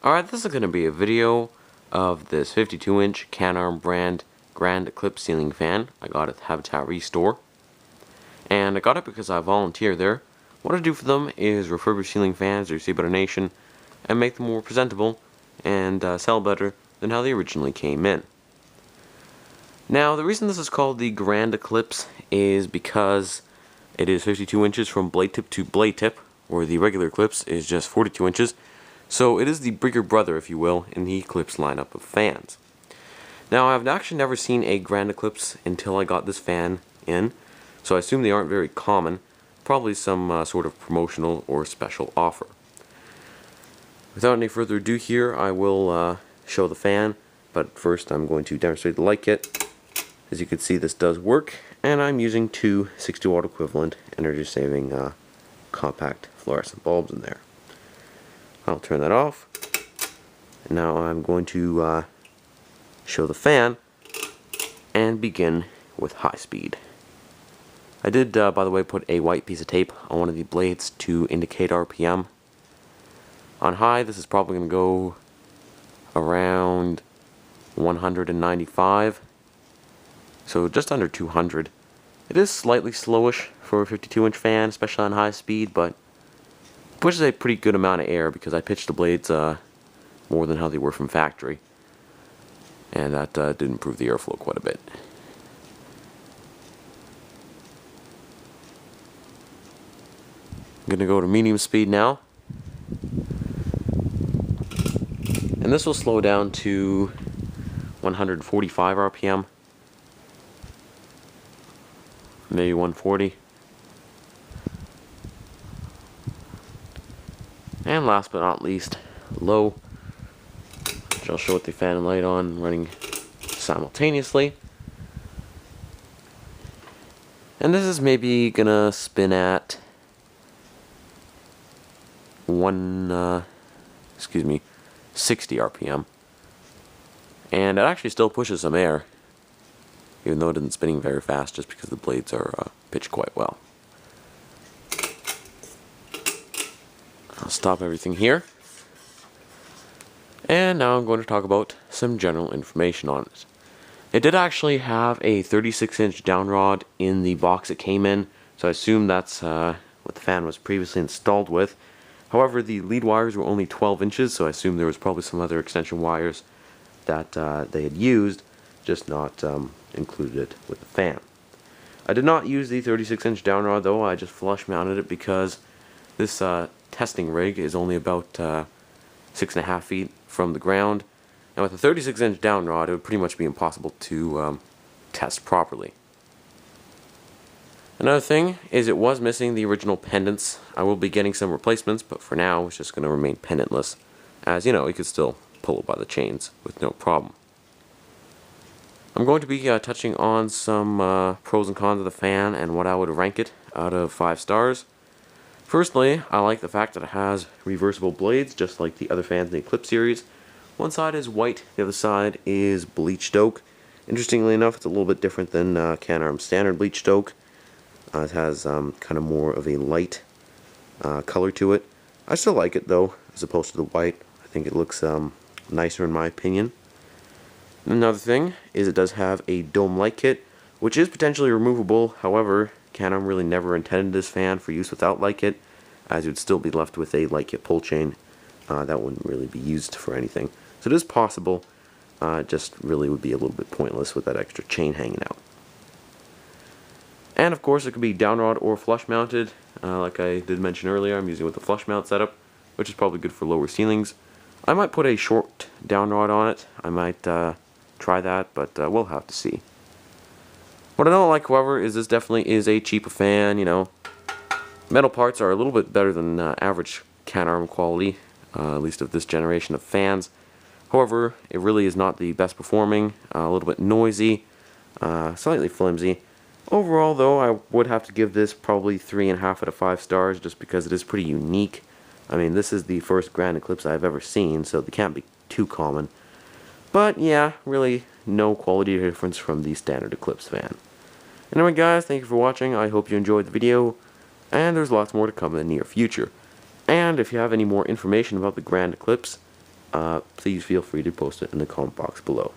Alright, this is going to be a video of this 52-inch Canarm brand Grand Eclipse ceiling fan I got at the Habitat Restore. And I got it because I volunteer there. What I do for them is refurbish ceiling fans they receive by donation and make them more presentable and sell better than how they originally came in. Now, the reason this is called the Grand Eclipse is because it is 52 inches from blade tip to blade tip, where the regular Eclipse is just 42 inches. So it is the bigger brother, if you will, in the Eclipse lineup of fans. Now, I've actually never seen a Grand Eclipse until I got this fan in, so I assume they aren't very common. Probably some sort of promotional or special offer. Without any further ado here, I will show the fan, but first I'm going to demonstrate the light kit. As you can see, this does work, and I'm using two 60 watt equivalent energy-saving compact fluorescent bulbs in there. I'll turn that off. And now I'm going to show the fan and begin with high speed. I did, by the way, put a white piece of tape on one of the blades to indicate RPM. On high, this is probably going to go around 195, so just under 200. It is slightly slowish for a 52-inch fan, especially on high speed, but pushes a pretty good amount of air because I pitched the blades more than how they were from factory, and that did improve the airflow quite a bit. I'm going to go to medium speed now, and this will slow down to 145 RPM, maybe 140. And last but not least, low, which I'll show with the fan and light on running simultaneously. And this is maybe gonna spin at 60 RPM. And it actually still pushes some air, even though it isn't spinning very fast, just because the blades are pitched quite well. I'll stop everything here. And now I'm going to talk about some general information on it. It did actually have a 36-inch down rod in the box it came in, so I assume that's what the fan was previously installed with. However, the lead wires were only 12 inches, so I assume there was probably some other extension wires that they had used, just not included with the fan. I did not use the 36-inch down rod though. I just flush mounted it because this testing rig is only about 6.5 feet from the ground, and with a 36-inch down rod it would pretty much be impossible to test properly. Another thing is it was missing the original pendants. I will be getting some replacements, but for now it's just going to remain pendantless, as you know, you could still pull it by the chains with no problem. I'm going to be touching on some pros and cons of the fan and what I would rank it out of 5 stars. Firstly, I like the fact that it has reversible blades, just like the other fans in the Eclipse series. One side is white, the other side is bleached oak. Interestingly enough, it's a little bit different than Canarm's standard bleached oak. It has kind of more of a light color to it. I still like it though, as opposed to the white. I think it looks nicer in my opinion. Another thing is it does have a dome light kit, which is potentially removable. However, Canarm really never intended this fan for use without light kit, as you'd still be left with a light kit pull chain that wouldn't really be used for anything. So it is possible, it just really would be a little bit pointless with that extra chain hanging out. And of course it could be down rod or flush mounted. Like I did mention earlier, I'm using it with the flush mount setup, which is probably good for lower ceilings. I might put a short down rod on it. I might try that, but we'll have to see. What I don't like, however, is this definitely is a cheaper fan. You know, metal parts are a little bit better than average Canarm quality, at least of this generation of fans. However, it really is not the best performing, a little bit noisy, slightly flimsy. Overall, though, I would have to give this probably 3.5 out of 5 stars, just because it is pretty unique. I mean, this is the first Grand Eclipse I've ever seen, so they can't be too common. But yeah, really no quality difference from the standard Eclipse fan. Anyway guys, thank you for watching. I hope you enjoyed the video, and there's lots more to come in the near future. And if you have any more information about the Grand Eclipse, please feel free to post it in the comment box below.